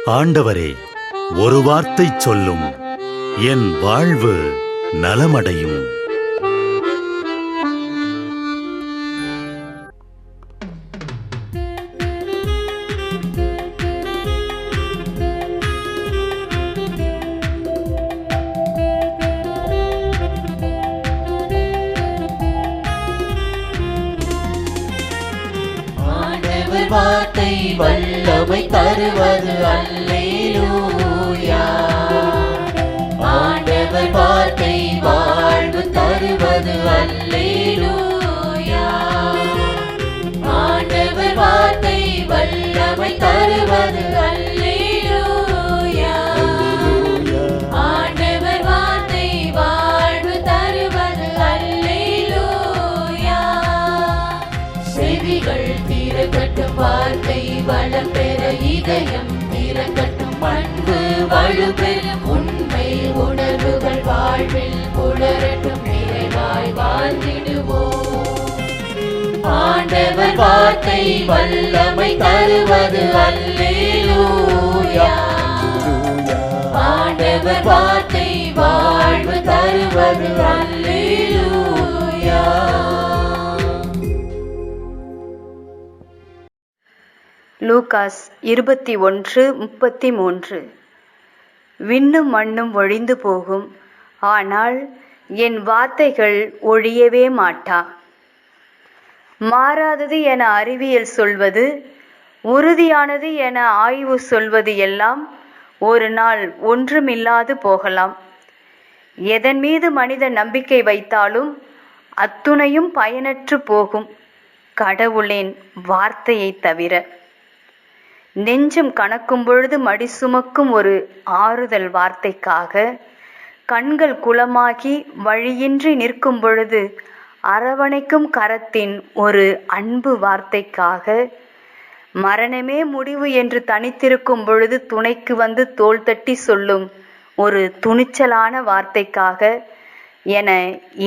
ஆண்டவரே, ஒரு வார்த்தை சொல்லும், என் வாழ்வு நலமடையும். வார்த்தை வல்லமை தருவது அல்லேலூயா. ஆண்டவர் வார்த்தை வாழ்வு தருவது அல்லேலூயா. ஆண்டவர் வார்த்தை வல்லமை தருவது அல்லேலூயா. ஆண்டவர் வார்த்தை வாழ்வு தருவது அல்லேலூயா. செவிகள் திறக்கட்டும், வார்த்தை வளம் பெற இதயம் திறக்கட்டும், பண்பு வலுப்பெறும், உண்மை உணர்வுகள் வாழ்வில் புலரட்டும், நிறைவாய் வாழ்ந்திடுவோம். ஆண்டவர் வார்த்தை வல்லமை தருவது அல்லேலூயா. ஆண்டவர் வார்த்தை வாழ்வு தருவது அல்லேலூயா. லூகாஸ் 21:33. விண்ணும் மண்ணும் ஒழிந்து போகும், ஆனால் என் வார்த்தைகள் ஒழியவே மாட்டா. மாறாதது என அறிவியல் சொல்வது, உறுதியானது என ஆய்வு சொல்வது எல்லாம் ஒரு நாள் ஒன்றுமில்லாது போகலாம். எதன் மீது மனிதன் நம்பிக்கை வைத்தாலும் அத்துணையும் பயனற்று போகும், கடவுளின் வார்த்தையை தவிர. நெஞ்சம் கணக்கும் பொழுது மடி சுமக்கும் ஒரு ஆறுதல் வார்த்தைக்காக, கண்கள் குளமாகி வழியின்றி நிற்கும் பொழுது அரவணைக்கும் கரத்தின் ஒரு அன்பு வார்த்தைக்காக, மரணமே முடிவு என்று தனித்திருக்கும் பொழுது துணைக்கு வந்து தோள் தட்டி சொல்லும் ஒரு துணிச்சலான வார்த்தைக்காக என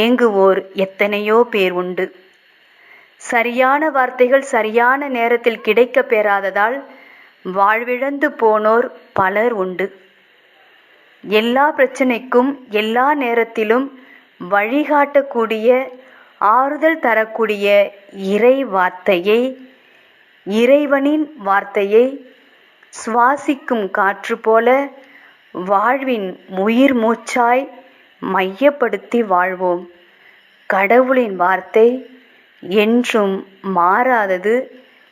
ஏங்குவோர் எத்தனையோ பேர் உண்டு. சரியான வார்த்தைகள் சரியான நேரத்தில் கிடைக்க பெறாததால் வாழ்விழந்து போனோர் பலர் உண்டு. எல்லா பிரச்சனைக்கும் எல்லா நேரத்திலும் வழிகாட்டக்கூடிய, ஆறுதல் தரக்கூடிய இறை வார்த்தையை, இறைவனின் வார்த்தையை சுவாசிக்கும் காற்று போல வாழ்வின் உயிர் மூச்சாய் மையப்படுத்தி வாழ்வோம். கடவுளின் வார்த்தை என்றும் மாறாதது,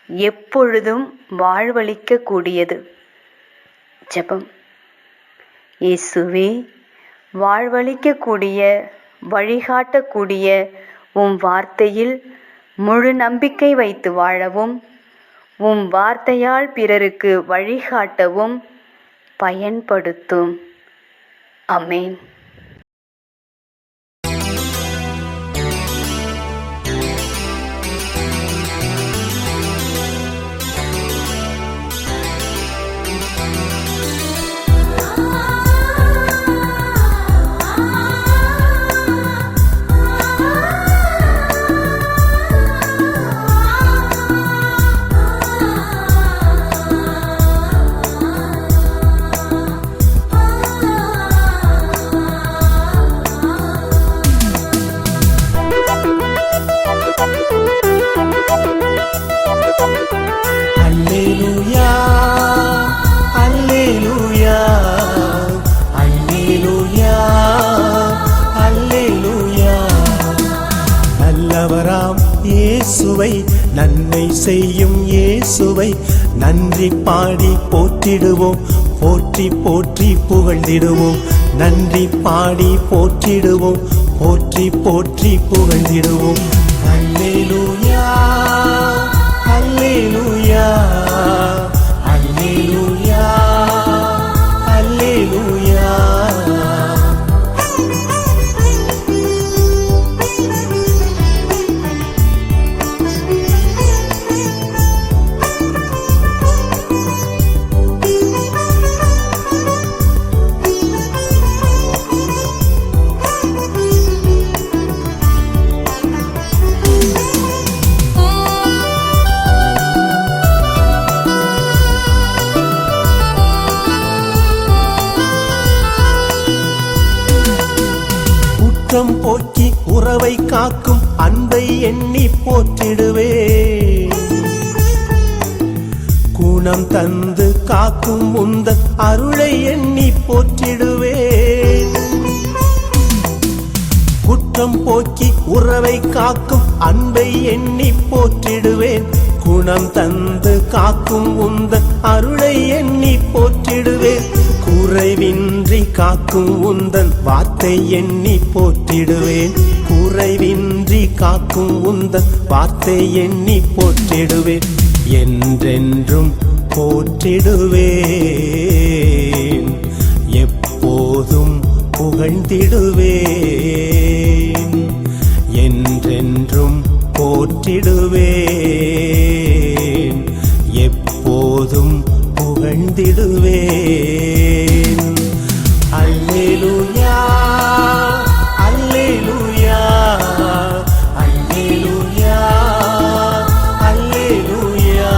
எப்பொழுதும் வாழ்வளிக்க கூடியது. ஜெபம். இயேசுவே, வாழ்வளிக்கக்கூடிய, வழிகாட்டக்கூடிய உம் வார்த்தையில் முழு நம்பிக்கை வைத்து வாழவும், உம் வார்த்தையால் பிறருக்கு வழிகாட்டவும் பயன்படுத்தும். ஆமென். அல்லேலூயா, அல்லேலூயா, அல்லேலூயா, அல்லேலூயா. நல்லவராம் இயேசுவை, நன்மை செய்யும் இயேசுவை நன்றி பாடி போற்றிடுவோம், போற்றி போற்றி புகழ்ந்திடுவோம். நன்றி பாடி போற்றிடுவோம், போற்றி போற்றி புகழ்ந்திடுவோம். அல்லேலூயா, அல்லேலூயா, அல்லேலூயா, அல்லேலூயா. குற்றம் போக்கி உறவை காக்கும் அன்பை எண்ணி போற்றிடுவே. குணம் தந்து காக்கும் உந்தன் அருளை எண்ணி போற்றிடுவே. குற்றம் போக்கி உறவை காக்கும் அன்பை எண்ணி போற்றிடுவேன். குணம் தந்து காக்கும் உந்தன் அருளை எண்ணி போற்றிடுவேன். குறைவின்றி காக்கும் உந்தன் வார்த்தை எண்ணி போற்றிடுவேன். குறைவின்றி காக்கும் உந்தன் வார்த்தை எண்ணி போற்றிடுவேன். என்றென்றும் போற்றிடுவேன். எப்போதும் புகழ்ந்திடுவேன். என்றென்றும் போற்றிடுவேன். எப்போதும் புகழ்ந்திடுவேன். அல்லேலூயா அல்லேலூயா அல்லேலூயா அல்லேலூயா.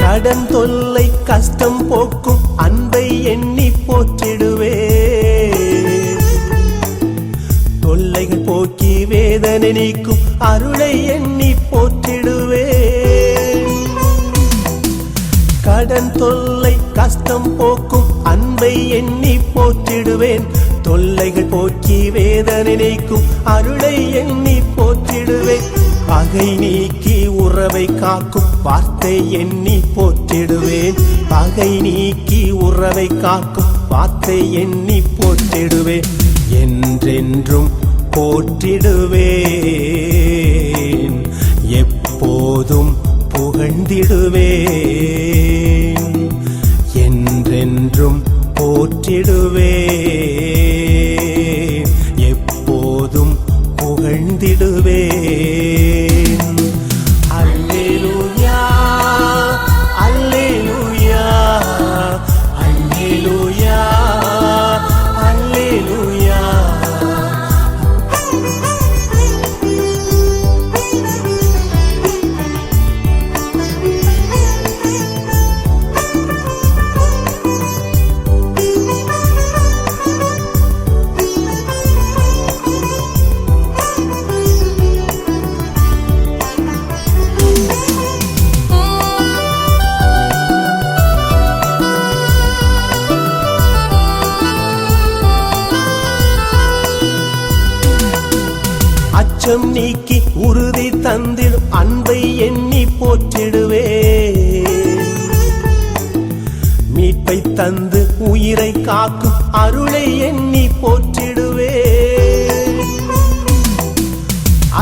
கடன் தொல்லை கஷ்டம் போக்கும் அன்பை எண்ணி போற்றிடுவே. தொல்லைகள் போக்கி வேதனை நீக்கும் அருளை எண்ணி போற்றிடுவே. கடன் தொல்லை கஷ்டம் போக்கும் அன்பை எண்ணி போற்றிடுவேன். தொல்லைகள் போக்கி வேதனை நீக்கும் அருளை எண்ணி போற்றிடுவேன். பகை நீக்கி உறவை காக்கும் வார்த்தை எண்ணி போற்றிடுவேன். பகை நீக்கி உறவை காக்கும் வார்த்தை எண்ணி போற்றிடுவேன். என்றென்றும் போற்றிடுவேன். எப்போதும் புகழ்ந்திடுவேன். என்றென்றும் போற்றிடுவேன். எப்போதும் புகழ்ந்திடுவேன். அல்லேலூயா அல்லேலூயா அல்லேலூயா அல்லேலூயா. அச்சம் நீக்கி உறுதி தந்திடும் அன்பை எண்ணி போற்றிடுவே. மீட்பை தந்து உயிரை காக்கும் அருளை எண்ணி போற்றிடுவே.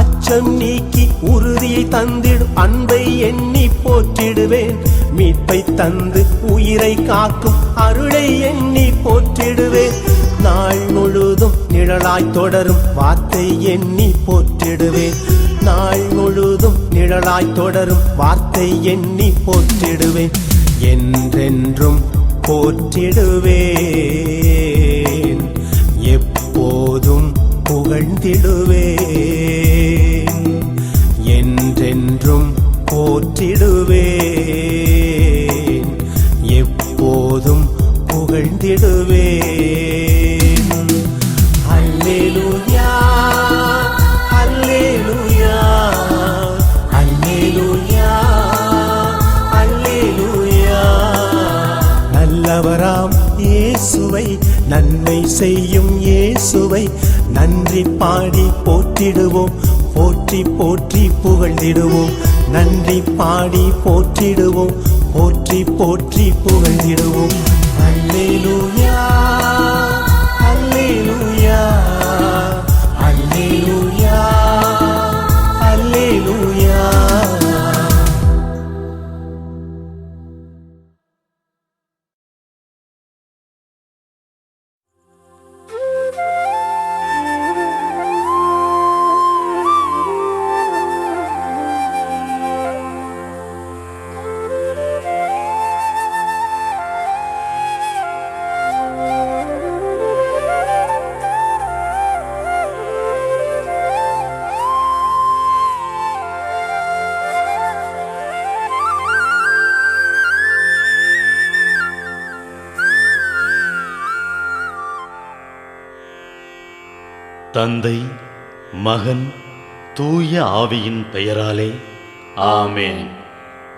அச்சம் நீக்கி உறுதியை தந்திடும் அன்பை எண்ணி போற்றிடுவேன். மீட்பை தந்து உயிரை காக்கும் அருளை எண்ணி போற்றிடுவேன். நாள் முழுதும் நிழலாய் தொடரும் வார்த்தை எண்ணி போற்றிடுவேன். நாள் முழுதும் நிழலாய் தொடரும் வார்த்தை எண்ணி போற்றிடுவேன். என்றென்றும் போற்றிடுவேன். எப்போதும் புகழ்ந்திடுவேன். என்றென்றும் போற்றிடுவேன். எப்போதும் புகழ்ந்திடுவேன். அல்லேலூயா அல்லேலூயா அல்லேலூயா அல்லேலூயா. நல்லவராம் இயேசுவை, நன்மை செய்யும் இயேசுவை நன்றி பாடி போற்றிடுவோம். போற்றி போற்றி புகழ்ந்திடுவோம். நன்றி பாடி போற்றிடுவோம். போற்றி போற்றி புகழ்ந்திடுவோம். அல்லேலூயா அல்லேலூயா அல்லேலூயா அல்லேலூயா. தந்தை, மகன், தூய ஆவியின் பெயராலே ஆமென்.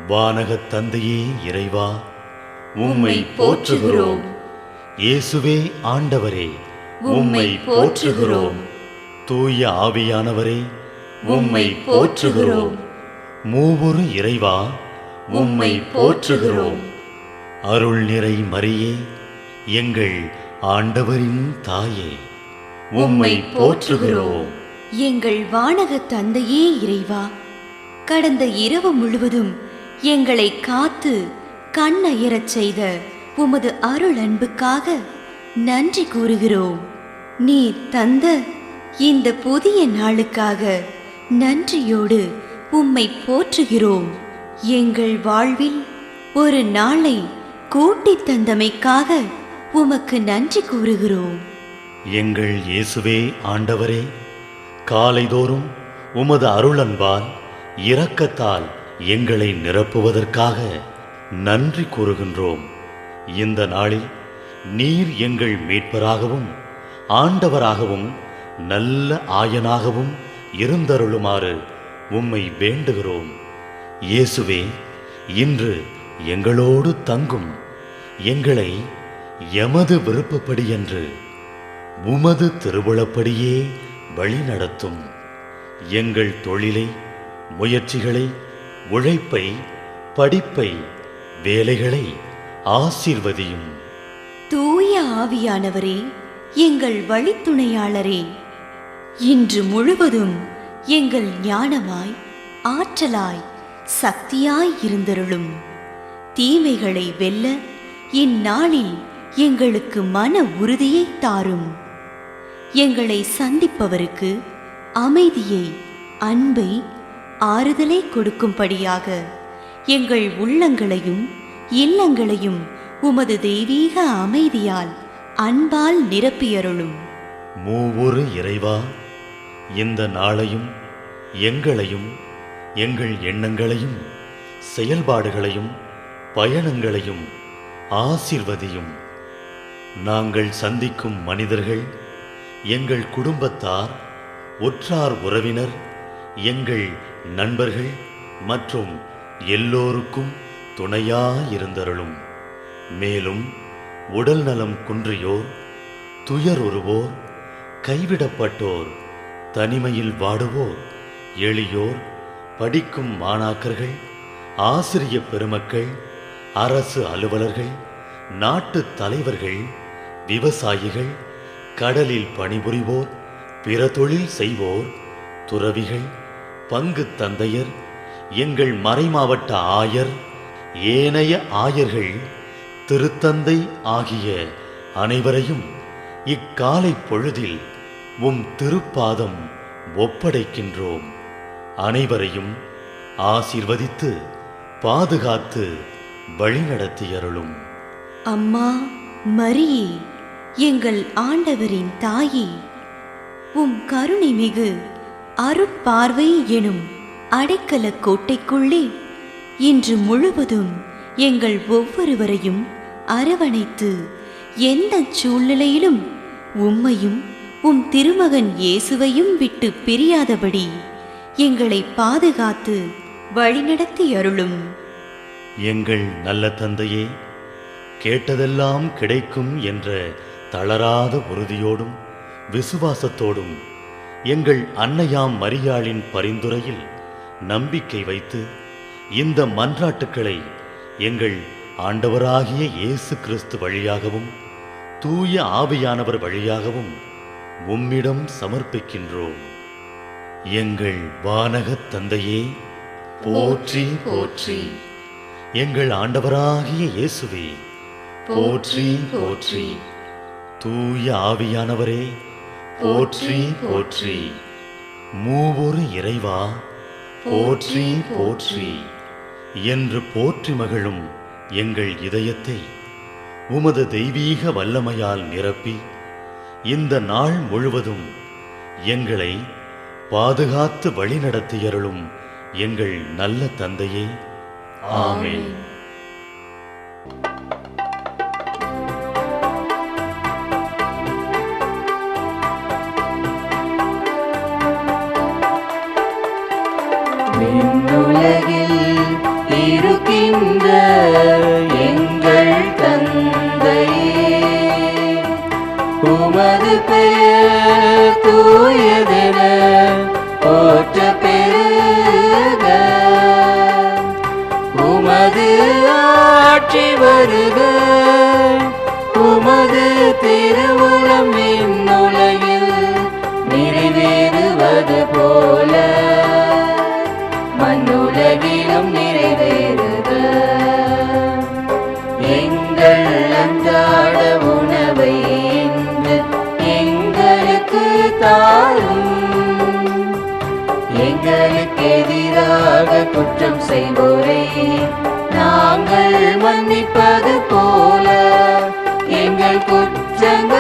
வானகத் தந்தையே இறைவா, உம்மை போற்றுகிறோம். இயேசுவே ஆண்டவரே, உம்மை போற்றுகிறோம். தூய ஆவியானவரே, உம்மை போற்றுகிறோம். மூவொரு இறைவா, உம்மை போற்றுகிறோம். அருள் நிறை மரியே, எங்கள் ஆண்டவரின் தாயே, உம்மை போற்றுகிறோம். எங்கள் வானகத் தந்தையே இறைவா, கடந்த இரவு முழுவதும் எங்களை காத்து கண்ணயரச் செய்த உமது அருள் அன்புக்காக நன்றி கூறுகிறோம். நீர் தந்த இந்த புதிய நாளுக்காக நன்றியோடு உம்மை போற்றுகிறோம். எங்கள் வாழ்வில் ஒரு நாளை கூட்டித் தந்தமைக்காக உமக்கு நன்றி கூறுகிறோம். எங்கள் இயேசுவே ஆண்டவரே, காலைதோறும் உமது அருளன்பால் இரக்கத்தால் எங்களை நிரப்புவதற்காக நன்றி கூறுகின்றோம். இந்த நாளில் நீர் எங்கள் மீட்பராகவும் ஆண்டவராகவும் நல்ல ஆயனாகவும் இருந்தருளுமாறு உம்மை வேண்டுகிறோம். இயேசுவே, இன்று எங்களோடு தங்கும். எங்களை எமது விருப்பப்படியன்று உமது திருவுளப்படியே வழிநடத்தும். எங்கள் தொழிலை, முயற்சிகளை, உழைப்பை, படிப்பை, வேலைகளை ஆசீர்வதியும். தூய ஆவியானவரே, எங்கள் வழித்துணையாளரே, இன்று முழுவதும் எங்கள் ஞானமாய், ஆற்றலாய், சக்தியாய் இருந்தருளும். தீமைகளை வெல்ல இந்நாளில் எங்களுக்கு மன உறுதியை தாரும். எங்களை சந்திப்பவருக்கு அமைதியை, அன்பை, ஆறுதலை கொடுக்கும்படியாக எங்கள் உள்ளங்களையும் இல்லங்களையும் உமது தெய்வீக அமைதியால், அன்பால் நிரப்பியருளும். மூவொரு இறைவா, இந்த நாளையும் எங்களையும் எங்கள் எண்ணங்களையும் செயல்பாடுகளையும் பயணங்களையும் ஆசீர்வதியும். நாங்கள் சந்திக்கும் மனிதர்கள், எங்கள் குடும்பத்தார், உற்றார் உறவினர், எங்கள் நண்பர்கள் மற்றும் எல்லோருக்கும் துணையாயிருந்தருளும். மேலும் உடல் நலம் குன்றியோர், துயருறுவோர், கைவிடப்பட்டோர், தனிமையில் வாடுவோர், எளியோர், படிக்கும் மாணாக்கர்கள், ஆசிரிய பெருமக்கள், அரசு அலுவலர்கள், நாட்டு தலைவர்கள், விவசாயிகள், கடலில் பணிபுரிவோர், பிற தொழில் செய்வோர், துறவிகள், பங்கு தந்தையர், எங்கள் மறைமாவட்ட ஆயர், ஏனைய ஆயர்கள், திருத்தந்தை ஆகிய அனைவரையும் இக்காலை பொழுதில் உம் திருப்பாதம் ஒப்படைக்கின்றோம். அனைவரையும் ஆசீர்வதித்து பாதுகாத்து வழிநடத்தியருளும். அம்மா மரியே, எங்கள் ஆண்டவரின் தாயே, உம் கருணை மிகு அருட்பார்வை எனும் அடைக்கல கோட்டைக்குள்ளே இன்று முழுவதும் எங்கள் ஒவ்வொருவரையும் அரவணைத்து எந்த சூழ்நிலையிலும் உம்மையும் உம் திருமகன் இயேசுவையும் விட்டு பிரியாதபடி எங்களை பாதுகாத்து வழிநடத்தி அருளும். எங்கள் நல்ல தந்தையே, கேட்டதெல்லாம் கிடைக்கும் என்ற தளராத உறுதியோடும் விசுவாசத்தோடும் எங்கள் அன்னையாம் மரியாளின் பரிந்துரையில் நம்பிக்கை வைத்து இந்த மன்றாட்டுக்களை எங்கள் ஆண்டவராகிய இயேசு கிறிஸ்து வழியாகவும் தூய ஆவியானவர் வழியாகவும் உம்மிடம் சமர்ப்பிக்கின்றோம். எங்கள் வானகத் தந்தையே, போற்றி போற்றி. எங்கள் ஆண்டவராகிய இயேசுவே, போற்றி போற்றி. தூய ஆவியானவரே, போற்றி போற்றி. மூவொரு இறைவா, போற்றி போற்றி என்று போற்றி மகிழும் எங்கள் இதயத்தை உமது தெய்வீக வல்லமையால் நிரப்பி இந்த நாள் முழுவதும் எங்களை பாதுகாத்து வழிநடத்தியருளும் எங்கள் நல்ல தந்தையே, ஆமென். உமது பெயர் தூயதென போற்ற பெருக. உமது ஆட்சி வருக, உமது திருவுளம் விண்ணுலகில் நிறைவேறுவது போல மண்ணுலகிலும் நிறைவேறுக. எங்கள் அன்றாட உணவை இன்று எங்களுக்கு தாரும். எங்களுக்கு எதிராக குற்றம் செய்வோரை நாங்கள் மன்னிப்பது போல எங்கள் குற்றங்கள்